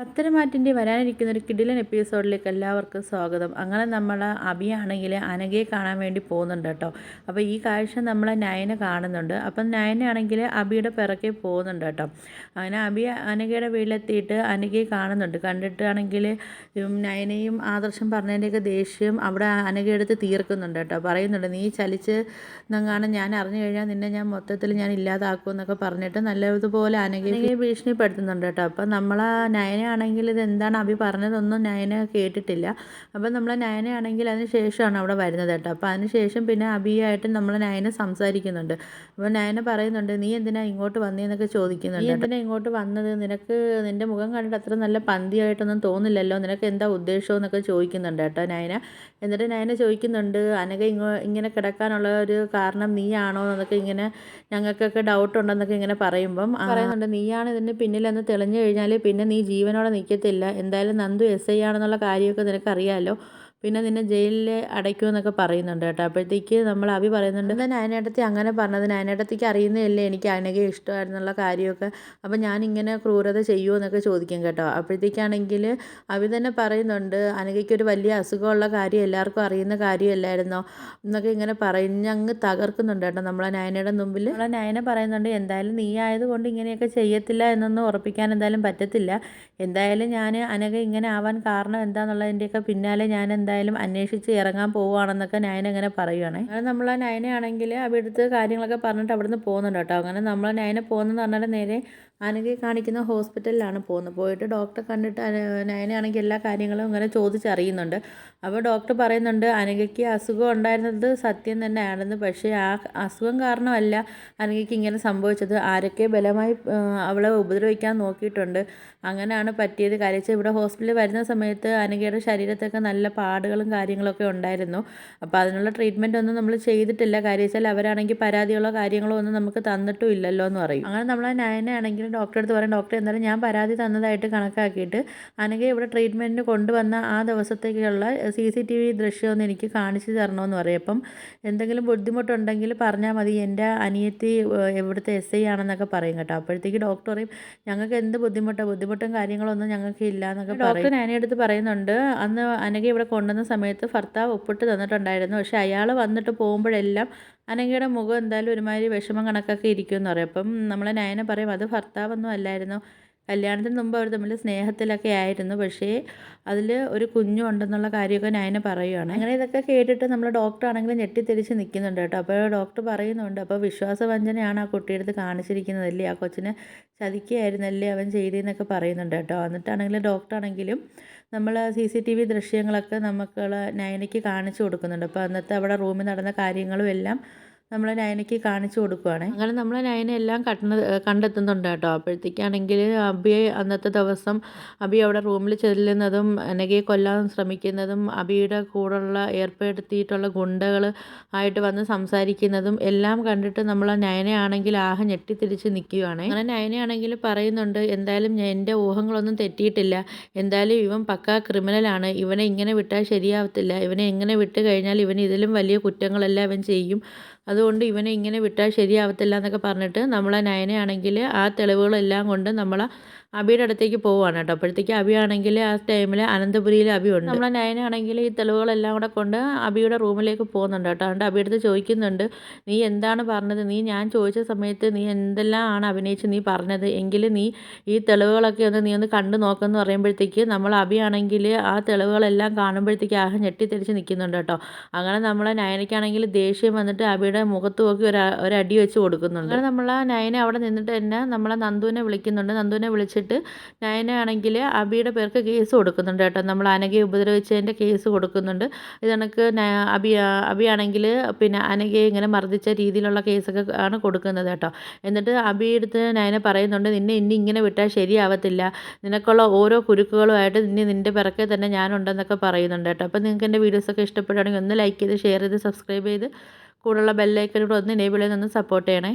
പത്തരമാറ്റിൻ്റെ വരാനിരിക്കുന്ന ഒരു കിടിലൻ എപ്പിസോഡിലേക്ക് എല്ലാവർക്കും സ്വാഗതം. അങ്ങനെ നമ്മൾ അഭിയാണെങ്കിൽ അനഘയെ കാണാൻ വേണ്ടി പോകുന്നുണ്ട് കേട്ടോ. അപ്പോൾ ഈ കാഴ്ച നമ്മൾ നയന കാണുന്നുണ്ട്. അപ്പം നയനാണെങ്കിൽ അഭിയുടെ പിറകെ പോകുന്നുണ്ട് കേട്ടോ. അങ്ങനെ അഭി അനഘയുടെ വീട്ടിലെത്തിയിട്ട് അനഘയെ കാണുന്നുണ്ട്. കണ്ടിട്ടാണെങ്കിൽ നയനയും ആദർശം പറഞ്ഞതിൻ്റെയൊക്കെ ദേഷ്യം അവിടെ അനഘയെടുത്ത് തീർക്കുന്നുണ്ട് കേട്ടോ. പറയുന്നുണ്ട്, നീ ചലിച്ച് നങ്ങാണ് ഞാൻ അറിഞ്ഞു കഴിഞ്ഞാൽ നിന്നെ ഞാൻ മൊത്തത്തിൽ ഞാൻ ഇല്ലാതാക്കും എന്നൊക്കെ പറഞ്ഞിട്ട് നല്ലതുപോലെ അനഘയെ ഭീഷണിപ്പെടുത്തുന്നുണ്ട് കേട്ടോ. അപ്പം നമ്മൾ നയനയാണെങ്കിൽ ഇതെന്താണ് അഭി പറഞ്ഞതൊന്നും നയന കേട്ടിട്ടില്ല. അപ്പം നമ്മൾ നയനയാണെങ്കിൽ അതിന് ശേഷമാണ് അവിടെ വരുന്നത് കേട്ടോ. അപ്പോൾ അതിന് ശേഷം പിന്നെ അഭിയായിട്ട് നമ്മൾ നയന സംസാരിക്കുന്നുണ്ട്. അപ്പോൾ നയന പറയുന്നുണ്ട്, നീ എന്തിനാ ഇങ്ങോട്ട് വന്നതെന്നൊക്കെ ചോദിക്കുന്നുണ്ട്. നീ എന്തിനാ ഇങ്ങോട്ട് വന്നത്? നിനക്ക് നിൻ്റെ മുഖം കണ്ടിട്ട് അത്ര നല്ല പന്തിയായിട്ടൊന്നും തോന്നില്ലല്ലോ, നിനക്ക് എന്താ ഉദ്ദേശം എന്നൊക്കെ ചോദിക്കുന്നുണ്ട് കേട്ടോ നയന. എന്നിട്ട് നയന ചോദിക്കുന്നുണ്ട്, അനഘ ഇങ്ങനെ കിടക്കാനുള്ള ഒരു കാരണം നീയാണോ എന്നൊക്കെ ഇങ്ങനെ ഞങ്ങൾക്കൊക്കെ ഡൗട്ട് ഉണ്ടെന്നൊക്കെ ഇങ്ങനെ പറയുന്നുണ്ട്, നീയാണ് ഇതിന് പിന്നിലെന്ന് തെളിഞ്ഞു കഴിഞ്ഞാൽ പിന്നെ നീ ജീവനോടെ നിൽക്കത്തില്ല. എന്തായാലും നന്ദു SI ആണെന്നുള്ള കാര്യമൊക്കെ നിനക്കറിയാമല്ലോ, പിന്നെ നിന്നെ ജയിലിൽ അടയ്ക്കുമെന്നൊക്കെ പറയുന്നുണ്ട് കേട്ടോ. അപ്പോഴത്തേക്ക് നമ്മൾ അഭി പറയുന്നുണ്ട്, എന്താ നയനേട്ടത്തി അങ്ങനെ പറഞ്ഞത്? നയനേട്ടത്തിക്ക് അറിയുന്നതല്ലേ എനിക്ക് അനഘയെ ഇഷ്ടമായിരുന്നുള്ള കാര്യമൊക്കെ. അപ്പോൾ ഞാനിങ്ങനെ ക്രൂരത ചെയ്യുമോ എന്നൊക്കെ ചോദിക്കും കേട്ടോ. അപ്പോഴത്തേക്കാണെങ്കിൽ അഭി തന്നെ പറയുന്നുണ്ട്, അനഘയ്ക്കൊരു വലിയ അസുഖമുള്ള കാര്യം എല്ലാവർക്കും അറിയുന്ന കാര്യമല്ലായിരുന്നോ എന്നൊക്കെ ഇങ്ങനെ പറഞ്ഞങ്ങ് തകർക്കുന്നുണ്ട് കേട്ടോ നമ്മളെ നയനയുടെ മുമ്പിൽ. നമ്മളെ നയന പറയുന്നുണ്ട്, എന്തായാലും നീ ആയതുകൊണ്ട് ഇങ്ങനെയൊക്കെ ചെയ്യത്തില്ല എന്നൊന്നും ഉറപ്പിക്കാൻ എന്തായാലും പറ്റത്തില്ല. എന്തായാലും ഞാൻ അനഘ ഇങ്ങനെ ആവാൻ കാരണം എന്താണെന്നുള്ളതിൻ്റെയൊക്കെ പിന്നാലെ ഞാൻ എന്തായാലും അന്വേഷിച്ച് ഇറങ്ങാൻ പോവുകയാണെന്നൊക്കെ നയന ഇങ്ങനെ പറയുകയാണേ. അങ്ങനെ നമ്മൾ നയനയാണെങ്കിൽ അവിടുത്തെ കാര്യങ്ങളൊക്കെ പറഞ്ഞിട്ട് അവിടുന്ന് പോകുന്നുണ്ട് കേട്ടോ. അങ്ങനെ നമ്മൾ നയന പോകുന്നതെന്ന് പറഞ്ഞാൽ നേരെ അനഘയെ കാണിക്കുന്ന ഹോസ്പിറ്റലിലാണ് പോകുന്നത്. പോയിട്ട് ഡോക്ടറെ കണ്ടിട്ട് നയനയാണെങ്കിൽ എല്ലാ കാര്യങ്ങളും ഇങ്ങനെ ചോദിച്ചറിയുന്നുണ്ട്. അപ്പോൾ ഡോക്ടർ പറയുന്നുണ്ട്, അനഘയ്ക്ക് അസുഖം ഉണ്ടായിരുന്നത് സത്യം തന്നെയാണെന്ന്, പക്ഷേ ആ അസുഖം കാരണമല്ല അനഘയ്ക്ക് ഇങ്ങനെ സംഭവിച്ചത്. ആരൊക്കെ ബലമായി അവളെ ഉപദ്രവിക്കാൻ നോക്കിയിട്ടുണ്ട്, അങ്ങനെയാണ് പറ്റിയത്. കാര്യം ഇവിടെ ഹോസ്പിറ്റലിൽ വരുന്ന സമയത്ത് അനഘയുടെ ശരീരത്തൊക്കെ നല്ല പാടുകളും കാര്യങ്ങളൊക്കെ ഉണ്ടായിരുന്നു. അപ്പോൾ അതിനുള്ള ട്രീറ്റ്മെൻറ്റ് ഒന്നും നമ്മൾ ചെയ്തിട്ടില്ല. കാര്യം അവരാണെങ്കിൽ പരാതികളോ കാര്യങ്ങളോ ഒന്നും നമുക്ക് തന്നിട്ടും ഇല്ലല്ലോ എന്ന് പറയും. അങ്ങനെ നമ്മൾ നയനയാണെങ്കിൽ ഡോക്ടറെ അടുത്ത് പറയും, ഡോക്ടർ എന്തായാലും ഞാൻ പരാതി തന്നതായിട്ട് കണക്കാക്കിയിട്ട് അനഘയെ ഇവിടെ ട്രീറ്റ്മെൻറ്റിന് കൊണ്ടുവന്ന ആ ദിവസത്തേക്കുള്ള CCTV ദൃശ്യമൊന്നും എനിക്ക് കാണിച്ചു തരണമെന്ന് പറയും. അപ്പം എന്തെങ്കിലും ബുദ്ധിമുട്ടുണ്ടെങ്കിൽ പറഞ്ഞാൽ മതി, എൻ്റെ അനിയത്തി എവിടുത്തെ SI ആണെന്നൊക്കെ പറയും കേട്ടോ. അപ്പോഴത്തേക്ക് ഡോക്ടർ പറയും, ഞങ്ങൾക്ക് എന്ത് ബുദ്ധിമുട്ടും കാര്യങ്ങളൊന്നും ഞങ്ങൾക്ക് ഇല്ല എന്നൊക്കെ ഡോക്ടർ നയനയെടുത്ത് പറയുന്നുണ്ട്. അന്ന് അനഘ ഇവിടെ കൊണ്ടുവന്ന സമയത്ത് ഭർത്താവ് ഒപ്പിട്ട് തന്നിട്ടുണ്ടായിരുന്നു, പക്ഷേ അയാൾ വന്നിട്ട് പോകുമ്പോഴെല്ലാം അനഘയുടെ മുഖം എന്തായാലും ഒരുമാതിരി വിഷമം കണക്കൊക്കെ ഇരിക്കുമെന്ന് പറയും. അപ്പം നമ്മളെ നയന പറയും, അത് ഭർത്താവൊന്നും അല്ലായിരുന്നു, കല്യാണത്തിന് മുമ്പ് അവർ തമ്മിൽ സ്നേഹത്തിലൊക്കെ ആയിരുന്നു, പക്ഷേ അതിൽ ഒരു കുഞ്ഞും ഉണ്ടെന്നുള്ള കാര്യമൊക്കെ നയന പറയുകയാണ്. അങ്ങനെ ഇതൊക്കെ കേട്ടിട്ട് നമ്മൾ ഡോക്ടർ ആണെങ്കിലും ഞെട്ടിത്തിരിച്ച് നിൽക്കുന്നുണ്ട് കേട്ടോ. അപ്പോൾ ഡോക്ടർ പറയുന്നുണ്ട്, അപ്പോൾ വിശ്വാസവഞ്ചനയാണ് ആ കുട്ടിയെടുത്ത് കാണിച്ചിരിക്കുന്നതല്ലേ, ആ കൊച്ചിനെ ചതിക്കുകയായിരുന്നല്ലേ അവൻ ചെയ്തതെന്നൊക്കെ പറയുന്നുണ്ട് കേട്ടോ. എന്നിട്ടാണെങ്കിൽ ഡോക്ടറാണെങ്കിലും നമ്മൾ CCTV ദൃശ്യങ്ങളൊക്കെ നമുക്ക് നയനയ്ക്ക് കാണിച്ചു കൊടുക്കുന്നുണ്ട്. അപ്പോൾ അന്നത്തെ അവിടെ റൂമിൽ നടന്ന കാര്യങ്ങളും എല്ലാം നമ്മൾ നയനയ്ക്ക് കാണിച്ചു കൊടുക്കുകയാണ്. അങ്ങനെ നമ്മൾ നയന എല്ലാം കണ്ടെത്തുന്നുണ്ട് കേട്ടോ. അപ്പോഴത്തേക്കാണെങ്കിൽ അബിയെ അന്നത്തെ ദിവസം അബി അവിടെ റൂമിൽ ചെല്ലുന്നതും അനഘയെ കൊല്ലാൻ ശ്രമിക്കുന്നതും അബിയുടെ കൂടെയുള്ള ഏർപ്പെടുത്തിയിട്ടുള്ള ഗുണ്ടകൾ ആയിട്ട് വന്ന് സംസാരിക്കുന്നതും എല്ലാം കണ്ടിട്ട് നമ്മൾ നയനയാണെങ്കിൽ ആകെ ഞെട്ടിത്തിരിച്ച് നിൽക്കുകയാണ്. അങ്ങനെ നയനയാണെങ്കിൽ പറയുന്നുണ്ട്, എന്തായാലും എൻ്റെ ഊഹങ്ങളൊന്നും തെറ്റിയിട്ടില്ല, എന്തായാലും ഇവൻ പക്കാ ക്രിമിനലാണ്, ഇവനെ ഇങ്ങനെ വിട്ടാൽ ശരിയാവത്തില്ല, ഇവനെ എങ്ങനെ വിട്ട് കഴിഞ്ഞാൽ ഇവൻ ഇതിലും വലിയ കുറ്റങ്ങളെല്ലാം ഇവൻ ചെയ്യും, അതുകൊണ്ട് ഇവനെ ഇങ്ങനെ വിട്ടാൽ ശരിയാവത്തില്ല എന്നൊക്കെ പറഞ്ഞിട്ട് നമ്മളെ നയനയാണെങ്കിൽ ആ തെളിവുകളെല്ലാം കൊണ്ട് നമ്മൾ അബിയുടെ അടുത്തേക്ക് പോവുകയാണ് കേട്ടോ. അപ്പോഴത്തേക്ക് അബിയാണെങ്കിൽ ആ ടൈമിൽ അനന്തപുരിയിൽ അബി ഉണ്ട്. നമ്മളെ നയനാണെങ്കിൽ ഈ തെളിവുകളെല്ലാം കൂടെ കൊണ്ട് അബിയുടെ റൂമിലേക്ക് പോകുന്നുണ്ട് കേട്ടോ. അതുകൊണ്ട് അബിയുടെ അടുത്ത് ചോദിക്കുന്നുണ്ട്, നീ എന്താണ് പറഞ്ഞത്? ഞാൻ ചോദിച്ച സമയത്ത് നീ എന്തെല്ലാം ആണ് അഭിനയിച്ച് നീ പറഞ്ഞത്? എങ്കിൽ നീ ഈ തെളിവുകളൊക്കെ നീ ഒന്ന് കണ്ടു നോക്കുമെന്ന് പറയുമ്പോഴത്തേക്ക് നമ്മൾ അബിയാണെങ്കിൽ ആ തെളിവുകളെല്ലാം കാണുമ്പോഴത്തേക്ക് ആകെ ഞെട്ടിത്തിരിച്ച് നിൽക്കുന്നുണ്ട് കേട്ടോ. അങ്ങനെ നമ്മളെ നയനയ്ക്കാണെങ്കിൽ ദേഷ്യം വന്നിട്ട് അബിയുടെ മുഖത്ത് നോക്കി ഒരടി വെച്ച് കൊടുക്കുന്നുണ്ട്. അങ്ങനെ നമ്മൾ നയന അവിടെ നിന്നിട്ട് തന്നെ നമ്മളെ നന്ദുവിനെ വിളിക്കുന്നുണ്ട്. നന്ദുവിനെ വിളിച്ചിട്ട് നയനയാണെങ്കിൽ അബിയുടെ പേർക്ക് കേസ് കൊടുക്കുന്നുണ്ട് കേട്ടോ. നമ്മൾ അനഘയെ ഉപദ്രവിച്ചതിൻ്റെ കേസ് കൊടുക്കുന്നുണ്ട്. ഇത് കണക്ക് അബിയാണെങ്കിൽ പിന്നെ അനഘയെ ഇങ്ങനെ മർദ്ദിച്ച രീതിയിലുള്ള കേസൊക്കെ ആണ് കൊടുക്കുന്നത് കേട്ടോ. എന്നിട്ട് അബിയെടുത്ത് നയന പറയുന്നുണ്ട്, നിന്നെ ഇനി ഇങ്ങനെ വിട്ടാൽ ശരിയാവത്തില്ല, നിനക്കുള്ള ഓരോ കുരുക്കുകളുമായിട്ട് നിൻ്റെ പിറക്കെ തന്നെ ഞാനുണ്ടെന്നൊക്കെ പറയുന്നുണ്ട് കേട്ടോ. അപ്പോൾ നിങ്ങൾക്ക് എൻ്റെ വീഡിയോസൊക്കെ ഇഷ്ടപ്പെടുകയാണെങ്കിൽ ഒന്ന് ലൈക്ക് ചെയ്ത് ഷെയർ ചെയ്ത് സബ്സ്ക്രൈബ് ചെയ്ത് കൂടെയുള്ള ബെല്ലൈക്കനോട് ഒന്ന് എനേബിൾ ചെയ്ത് ഒന്ന് സപ്പോർട്ട് ചെയ്യണേ.